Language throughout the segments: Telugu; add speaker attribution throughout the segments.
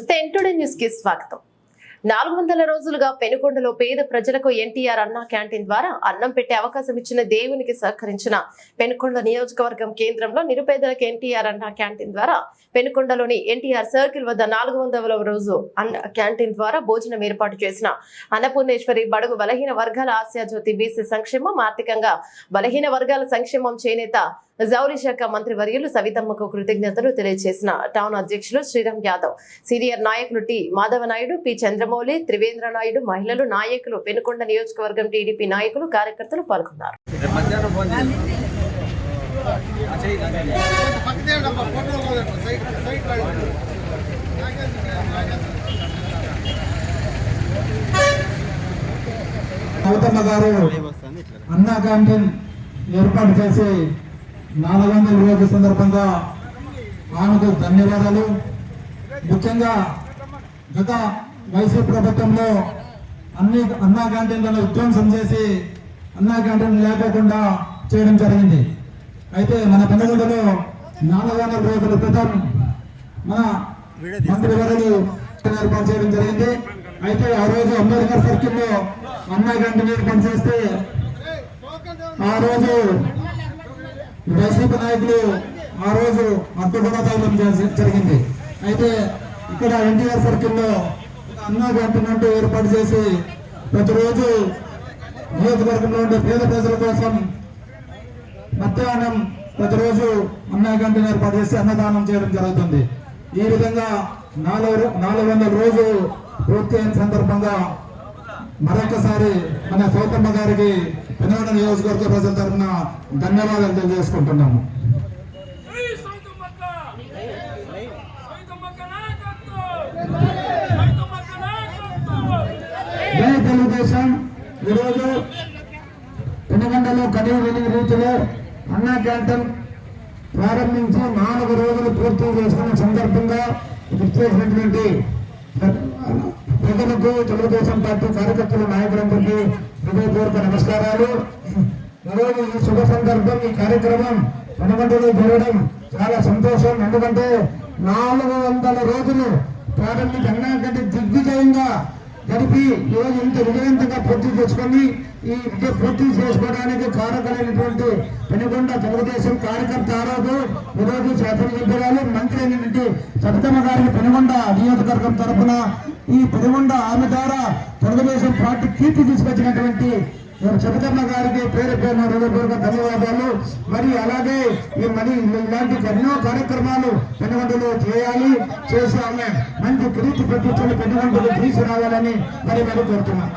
Speaker 1: నమస్తే ఎంటుడే న్యూస్ కి స్వాగతం. 400 రోజులుగా పెనుకొండలో పేద ప్రజలకు ఎన్టీఆర్ అన్నా క్యాంటీన్ ద్వారా అన్నం పెట్టే అవకాశం ఇచ్చిన దేవునికి సహకరించిన పెనుకొండ నియోజకవర్గం కేంద్రంలో నిరుపేదలకు ఎన్టీఆర్ అన్నా క్యాంటీన్ ద్వారా పెనుకొండలోని ఎన్టీఆర్ సర్కిల్ వద్ద 400వ రోజు అన్న క్యాంటీన్ ద్వారా భోజనం ఏర్పాటు చేసిన అన్నపూర్ణేశ్వరి బడుగు బలహీన వర్గాల ఆసియాజ్యోతి బీసీ సంక్షేమం ఆర్థికంగా బలహీన వర్గాల సంక్షేమం చేనేత జౌళి శాఖ మంత్రి వర్యులు సవితమ్మకు కృతజ్ఞతలు తెలియజేసిన టౌన్ అధ్యక్షులు శ్రీరామ్ యాదవ్, సీనియర్ నాయకులు టి మాధవ నాయుడు, పి చంద్రమౌళి, త్రివేంద్ర నాయుడు, మహిళలు, నాయకులు, పెనుకొండ నియోజకవర్గం టీడీపీ నాయకులు, కార్యకర్తలు పాల్గొన్నారు.
Speaker 2: సవితమ్మ గారు అన్నా క్యాంటీన్ ఏర్పాటు చేసి 400 రోజుల సందర్భంగా ఆమెకు ధన్యవాదాలు. ముఖ్యంగా గత వైసీపీ ప్రభుత్వంలో అన్నా క్యాంటీన్లను విధ్వంసం చేసి అన్నా క్యాంటీన్ లేకోకుండా చేయడం జరిగింది. అయితే మన పెనుగొండలో 400 రోజుల క్రితం మన మంత్రి వర్యులు ఏర్పాటు చేయడం జరిగింది. అయితే ఆ రోజు అంబేద్కర్ సర్కిల్లో అన్నా క్యాంటీన్ ఏర్పాటు చేస్తే ఆ రోజు వైసీపీ నాయకులు ఆ రోజు అడ్డుగొడ తగలడం జరిగింది. అయితే ఇక్కడ ఎన్టీఆర్ సర్కిల్లో అన్నా క్యాంటీన్ అంటూ ఏర్పాటు చేసి ప్రతిరోజు నియోజకవర్గంలో ఉండే పేద ప్రజల కోసం మధ్యాహ్నం ప్రతిరోజు అన్నా క్యాంటీన్ ఏర్పాటు చేసి అన్నదానం చేయడం జరుగుతుంది. ఈ విధంగా 400 రోజు పూర్తి అయిన సందర్భంగా మరొకసారి మన సౌతమ్మ గారికి పెనుగొండ నియోజకవర్గ ప్రజల తరఫున ధన్యవాదాలు తెలియజేసుకుంటున్నాము. జై తెలుగుదేశం. ఈరోజు పెనుగొండలో కనీవిని రీతిలో అన్నా క్యాంటీన్ ప్రారంభించి 4 రోజులు పూర్తి చేసుకున్న సందర్భంగా చేసినటువంటి ప్రజలకు, తెలుగుదేశం పార్టీ కార్యకర్తలు, నాయకులందరికీ హృదయపూర్వక నమస్కారాలు. ఈరోజు ఈ శుభ సందర్భం, ఈ కార్యక్రమం పెనుగొండలో జరగడం చాలా సంతోషం. ఎందుకంటే 400 రోజులు ప్రారంభించి అన్నా కంటే దిగ్విజయంగా జరిపి ఈరోజు ఇంత విజయవంతంగా పూర్తి చేసుకొని ఈ విజయ పూర్తి చేసుకోవడానికి కారకులైనటువంటి పెనుగొండ తెలుగుదేశం కార్యకర్త ఆ రోజు ఈరోజు శాసనసభ్యురాలు మంత్రి అయినటువంటి సవితమ్మ గారికి పెనుగొండ నియోజకవర్గం తరఫున ఈ పెనుగొండ ఆమె ద్వారా తెలుగుదేశం పార్టీ కీర్తి తీసుకొచ్చినటువంటి సవితమ్మ గారికి పేరు పేరున హృదయపూర్వక ధన్యవాదాలు. మరి అలాగే మరి ఇలాంటి ఎన్నో కార్యక్రమాలు పెనుగొండలో చేయాలి, చేసి ఆమె మంచి కీర్తి ప్రతిష్టలు పెనుగొండలో తీసుకురావాలని మరి కోరుతున్నాం.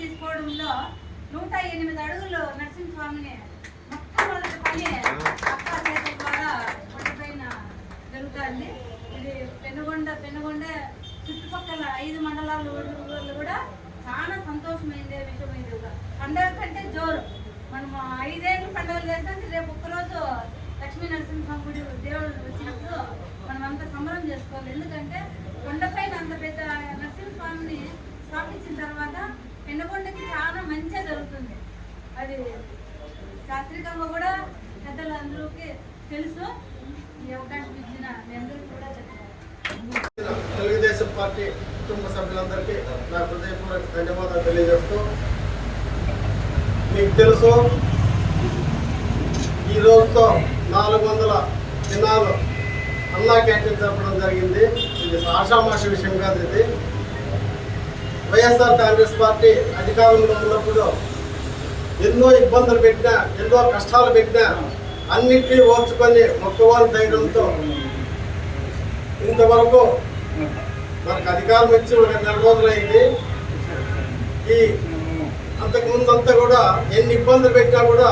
Speaker 3: తీసుకోవడంలో 108 అడుగులు నరసింహస్వామిని మొట్టమొదటి పని అక్క చేతుల ద్వారా పైన జరుగుతుంది. ఇది పెనుగొండ చుట్టుపక్కల 5 మండలాలు కూడా చాలా సంతోషమైందే విషయం. ఇది పండుగ కంటే జోరు. మనము 5 ఏళ్ళు పండుగలు చేస్తే రేపు ఒక్కరోజు లక్ష్మీ నరసింహస్వామి గుడి దేవుడు వచ్చినప్పుడు మనం అంత సంబరం చేసుకోవాలి. ఎందుకంటే కొండపైన అంత పెద్ద నరసింహస్వామిని స్థాపించిన తర్వాత పెనుగొండకి చాలా మంచిగా జరుగుతుంది. అది శాస్త్రీయంగా కూడా పెద్దలు అందరికీ తెలుసు. ఈ అవకాశం ఇచ్చిన మీ అందరికీ కూడా చెప్తాను.
Speaker 4: తెలుగుదేశం పార్టీ కుటుంబ సభ్యులందరికీ నా హృదయపూర్వక ధన్యవాదాలు తెలియజేస్తూ, మీకు తెలుసు ఈ రోజుతో 400 దినాలు అన్నా క్యాంటీన్ జరపడం జరిగింది. ఇది ఆషామాషి విషయం కాదు. ఇది వైఎస్ఆర్ కాంగ్రెస్ పార్టీ అధికారంలో ఉన్నప్పుడు ఎన్నో ఇబ్బందులు పెట్టినా, ఎన్నో కష్టాలు పెట్టినా అన్నింటినీ ఓర్చుకొని మొక్కవాళ్ళ ధైర్యంతో ఇంతవరకు మనకు అధికారం ఇచ్చి ఒక 2 రోజులైంది. ఈ అంతకుముందంతా కూడా ఎన్ని ఇబ్బందులు పెట్టినా కూడా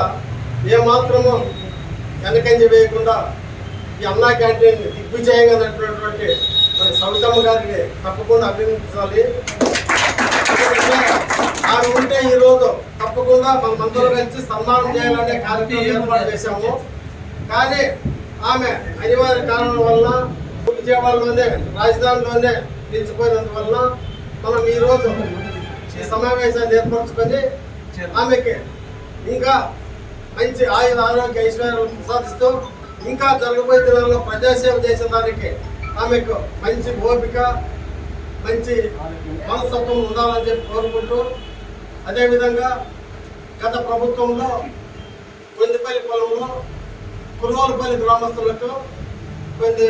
Speaker 4: ఏమాత్రము వెనకంజ వేయకుండా ఈ అన్నా క్యాంటీన్ దిగ్విజయంగా నడిపినటువంటి మన సవితమ్మ గారిని తప్పకుండా అభినందించాలి. ఆమె ఉంటే ఈరోజు తప్పకుండా మనమందరూ కలిసి సన్మానం చేయాలనే కార్యక్రమం ఏర్పాటు చేశాము. కానీ ఆమె అనివార్య కారణం వల్ల విజయవాడలోనే, రాజధానిలోనే నిలిచిపోయినందువల్ల మనం ఈరోజు ఈ సమావేశాన్ని ఏర్పరచుకొని ఆమెకి ఇంకా మంచి ఆయుధ ఆరోగ్య ఐశ్వర్యాలు ప్రసాదిస్తూ ఇంకా జరగబోయే దినాల్లో ప్రజాసేవ చేసిన దానికి ఆమెకు మంచి ఓపిక మంచి మనస్తత్వం ఉండాలని చెప్పి కోరుకుంటూ, అదేవిధంగా గత ప్రభుత్వంలో కొందిపల్లి పొలంలో కుర్రోలపల్లి గ్రామస్తులకు కొన్ని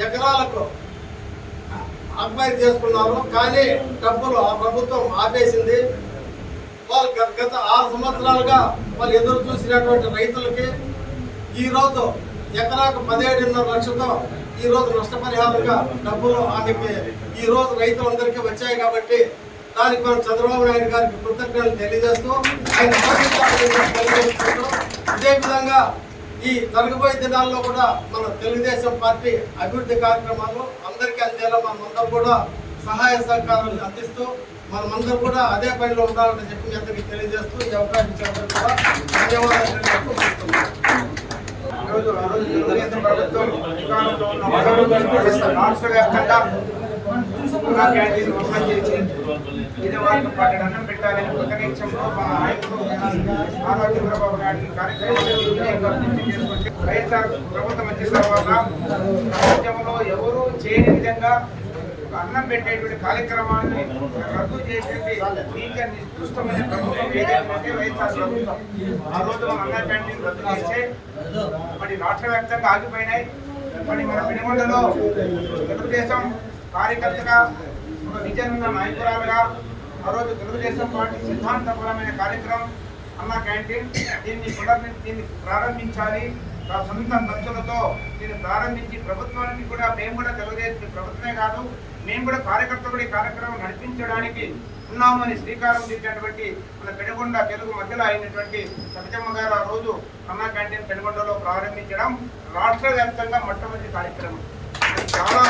Speaker 4: ఎకరాలకు అక్వైర్ చేసుకున్నారు. కానీ డబ్బులు ఆ ప్రభుత్వం ఆపేసింది. వాళ్ళు గత 6 సంవత్సరాలుగా వాళ్ళు ఎదురు చూసినటువంటి రైతులకి ఈరోజు ఎకరాకు 17.5 లక్షలతో ఈరోజు నష్టపరిహారంగా డబ్బులు ఆమెకి ఈరోజు రైతులందరికీ వచ్చాయి. కాబట్టి దానికి మనం చంద్రబాబు నాయుడు గారికి కృతజ్ఞతలు తెలియజేస్తూ ఆయన తెలియజేసుకుంటూ, ఇదే విధంగా ఈ జరగబోయే దినాల్లో కూడా మన తెలుగుదేశం పార్టీ అభివృద్ధి కార్యక్రమాలు అందరికీ అందేలా మనమందరం కూడా సహాయ సహకారాలు అందిస్తూ మనమందరం కూడా అదే పనిలో ఉండాలని చెప్పి మీ అందరికీ తెలియజేస్తూ ఈ అవకాశం ఇచ్చినందుకు కూడా ధన్యవాదాలు తెలుపుతున్నాను.
Speaker 2: ఈరోజు తెలుగుదేశం ప్రభుత్వం అధికారంలో ఉన్న రాష్ట్ర వ్యాప్తంగా అన్నా క్యాంటీన్ ఓపెన్ చేసి పేదవాళ్ళకు పాటు అన్నం పెట్టాలని కృతజ్ఞతతో మా నాయకుడు నారా చంద్రబాబు నాయుడు కార్యక్రమాన్ని చేసుకుంటే వైఎస్ఆర్ ప్రభుత్వం వచ్చిన తర్వాత రాజ్యంలో ఎవరూ చేయని విధంగా అన్నం పెట్టేటువంటి కార్యక్రమాన్ని రద్దు చేసేది నీచ నికృష్టమైన ప్రభుత్వం ఏదైతే వైఎస్ఆర్ ప్రభుత్వం. ఆ రోజు మన అన్న క్యాంటీన్ రద్దు చేస్తే మరి రాష్ట్ర వ్యాప్తంగా ఆగిపోయినాయి. మరి మన పెనుగొండలో తెలుగుదేశం కార్యకర్తగా ఒక విజయనున్న నాయకురాలుగా ఆ రోజు తెలుగుదేశం పార్టీ సిద్ధాంతపరమైన కార్యక్రమం అన్న క్యాంటీన్ దీన్ని ప్రారంభించాలి. సొంత ఖర్చులతో దీన్ని ప్రారంభించి ప్రభుత్వానికి కూడా మేము కూడా తెలుగుదేశం ప్రభుత్వమే కాదు మేము కూడా కార్యకర్తలు ఈ కార్యక్రమం నడిపించడానికి ఉన్నామని శ్రీకారం చుట్టినటువంటి మన పెనుగొండ తెలుగు మధ్యలో అయినటువంటి సత్యమ్మ గారు ఆ రోజు అన్నా క్యాంటీన్ పెనుగొండలో ప్రారంభించడం రాష్ట్ర వ్యాప్తంగా మొట్టమొదటి కార్యక్రమం. చాలా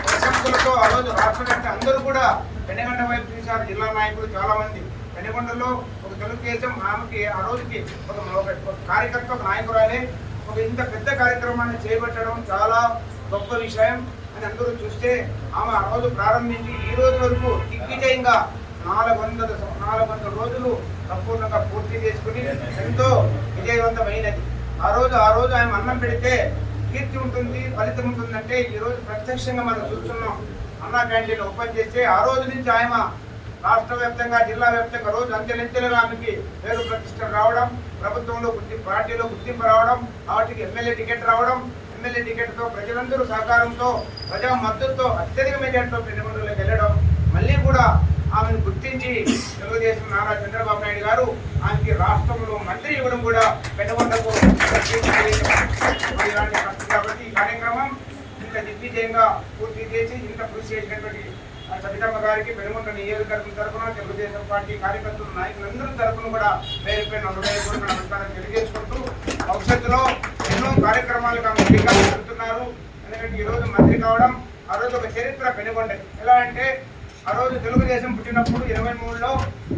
Speaker 2: ప్రశంసలతో ఆ రోజు రాష్ట్ర వ్యాప్తంగా అందరూ కూడా పెనుగొండ వైపు చూశారు. జిల్లా నాయకులు చాలా మంది పెనుగొండలో ఒక తెలుగుదేశం ఆమెకి ఆ రోజుకి ఒక కార్యకర్త ఒక నాయకురాలే ఒక ఇంత పెద్ద కార్యక్రమాన్ని చేపట్టడం చాలా గొప్ప విషయం అని అందరూ చూస్తే ఆమె ఆ రోజు ప్రారంభించి ఈ రోజు వరకు దిగ్విజయంగా 400 రోజులు సంపూర్ణంగా పూర్తి చేసుకుని ఎంతో విజయవంతమైనది. ఆ రోజు ఆమె అన్నం పెడితే కీర్తి ఉంటుంది, ఫలితం ఉంటుందంటే ఈ రోజు ప్రత్యక్షంగా మనం చూస్తున్నాం. అన్నా క్యాంటీన్ ఓపెన్ చేస్తే ఆ రోజు నుంచి ఆయన రాష్ట్ర వ్యాప్తంగా జిల్లా వ్యాప్తంగా రోజు అంచెలంచెలుగా ఆమెకి పేరు ప్రతిష్టలు రావడం, ప్రభుత్వంలో పార్టీలో గుర్తింపు రావడం, వాటికి ఎమ్మెల్యే టికెట్ రావడం, ఎమ్మెల్యే టికెట్తో ప్రజలందరూ సహకారంతో ప్రజా మద్దతుతో అత్యధిక మెజార్టీతో పెనుగొండలోకి వెళ్ళడం, మళ్ళీ కూడా ఆమెను గుర్తించి తెలుగుదేశం నారా చంద్రబాబు నాయుడు గారు ఆమెకి రాష్ట్రంలో మంత్రి ఇవ్వడం కూడా పెనుగొండకు కాబట్టి ఈ కార్యక్రమం ఇంత దిగ్విజయంగా పూర్తి చేసి ఇంత కృషి చేసినటువంటి సబితమ్మ గారికి పెనుగొండ నియోజకవర్గం తరఫున తెలుగుదేశం పార్టీ కార్యకర్తలు నాయకులందరూ తరఫున కూడా పేరు పేరు హృదయపూర్వక నమస్కారం తెలియజేసుకుంటూ భవిష్యత్తులో ఎన్నో కార్యక్రమాలుగా శ్రీకారం చుడుతున్నారు. ఎందుకంటే ఈ రోజు మంత్రి కావడం ఆ రోజు ఒక చరిత్ర పెనుగొండ. ఎలా అంటే ఆ రోజు తెలుగుదేశం పుట్టినప్పుడు 23లో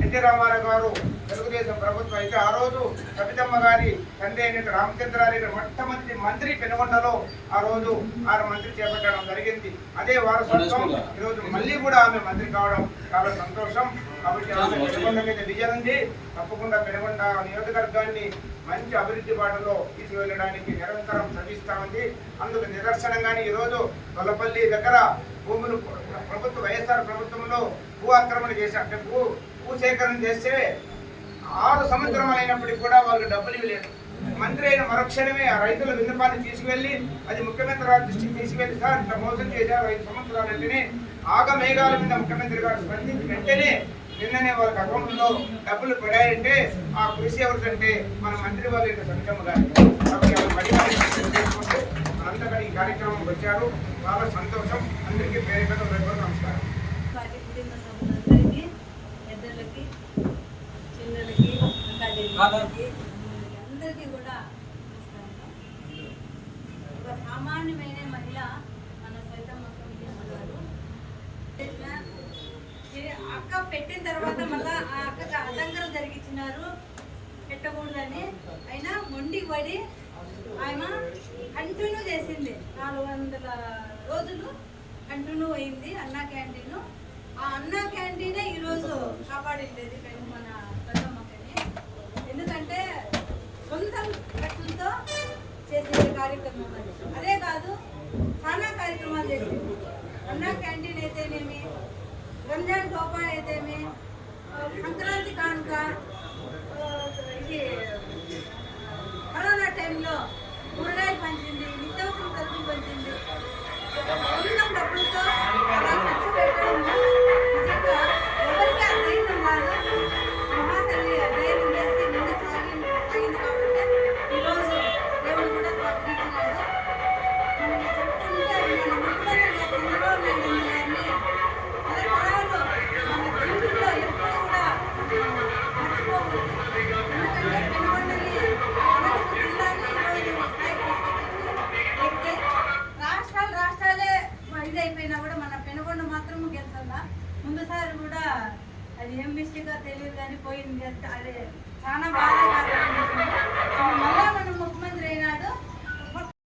Speaker 2: ఎన్టీ రామారావు గారు తెలుగుదేశం ప్రభుత్వం అయితే ఆ రోజు సబితమ్మ గారి తండ్రి అయిన రామచంద్రారెడ్డి మొట్టమొదటి మంత్రి పెనుగొండలో ఆ రోజు ఆమె మంత్రి చేపట్టడం జరిగింది. అదే వారసత్వం ఈరోజు మళ్ళీ కూడా ఆమె మంత్రి కావడం చాలా సంతోషం. కాబట్టి ఆమె పెనుగొండ మీద విజయం ఉంది. తప్పకుండా పెనుగొండ నియోజకవర్గాన్ని మంచి అభివృద్ధి బాటలో తీసుకువెళ్ళడానికి నిరంతరం శ్రమిస్తా ఉంది. అందుకు నిదర్శనంగానే ఈరోజు గొల్లపల్లి దగ్గర భూములు ప్రభుత్వ వైఎస్ఆర్ ప్రభుత్వంలో భూ ఆక్రమణ చేశారు. భూ సేకరణ చేస్తే 6 సంవత్సరాలు అయినప్పటికీ కూడా వాళ్ళు డబ్బులు ఇవ్వలేదు. మంత్రి అయిన మరుక్షణమే ఆ రైతుల విన్నపాన్ని తీసుకువెళ్ళి అది ముఖ్యమంత్రి గారి దృష్టికి తీసుకెళ్లి సార్ ఇట్లా మోసం చేశారు 5 సంవత్సరాలు అంటేనే ఆగమేఘాల మీద ముఖ్యమంత్రి గారు స్పందించి వెంటనే నిన్ననే వాళ్ళకి అకౌంట్లో డబ్బులు పడాయంటే ఆ కృషి ఎవరికంటే మన మంత్రి వాళ్ళ సబితమ్మ గారు. కాబట్టి మనంతా ఈ కార్యక్రమం వచ్చారు, చాలా సంతోషం. అందరికీ పేరు నమస్కారం.
Speaker 3: పెద్దలకి చిన్నలకి అందరికీ కూడా ఒక సామాన్యమైన మహిళ మన సైతమ్మ గారు అక్క పెట్టిన తర్వాత మళ్ళా ఆ అక్కకి అలంకరణ జరిగించినారు పెట్టకూడదని. అయినా మొండి పడి ఆమె కంటిన్యూ చేసింది. 400 రోజులు కంటిన్యూ అయింది అన్నా క్యాంటీన్. ఆ అన్నా క్యాంటీనే ఈరోజు కాపాడింది మన పెద్దమ్మకని. ఎందుకంటే సొంత ఖర్చులతో చేసే కార్యక్రమం అది. అదే కాదు చాలా కార్యక్రమాలు చేసింది. అన్నా క్యాంటీన్ అయితేనేమి, రంజాన్ టోపా అయితేమి, సంక్రాంతి కానుక, ఇది కరోనా టైంలో కూరగాయలు పంచింది, నిత్యావసర సరుకులు పంచింది. సొంతం డబ్బులతో అలా ఖర్చు పెట్టడం నిజంగా ఎవరికి ఆ ధైర్యం కాదు. మహాతల్లి ధైర్యం చేసి ముందు సాగింది కాబట్టి ఈరోజు దేవుడు కూడా స్వాగతించినాడు. మనం చెప్తుంటే మన ముఖ్యమంత్రి చంద్రబాబు నాయుడు గారిని తరతరాలు మన జీవితంలో ఎప్పుడూ కూడా మర్చిపోకూడదు. ఎందుకంటే పెనుగొండని అనంతపురం జిల్లాని ఈరోజు స్థాయికి తీసుకొచ్చింది వ్యక్తి. రాష్ట్రాలే ఇదైపోయినా కూడా మన పెనుగొండ మాత్రం గెలుస్తుందా. ముందుసారి కూడా అది ఏం మిస్టేక్గా తెలియదు కానీ పోయింది. అది చాలా బాధాకరం.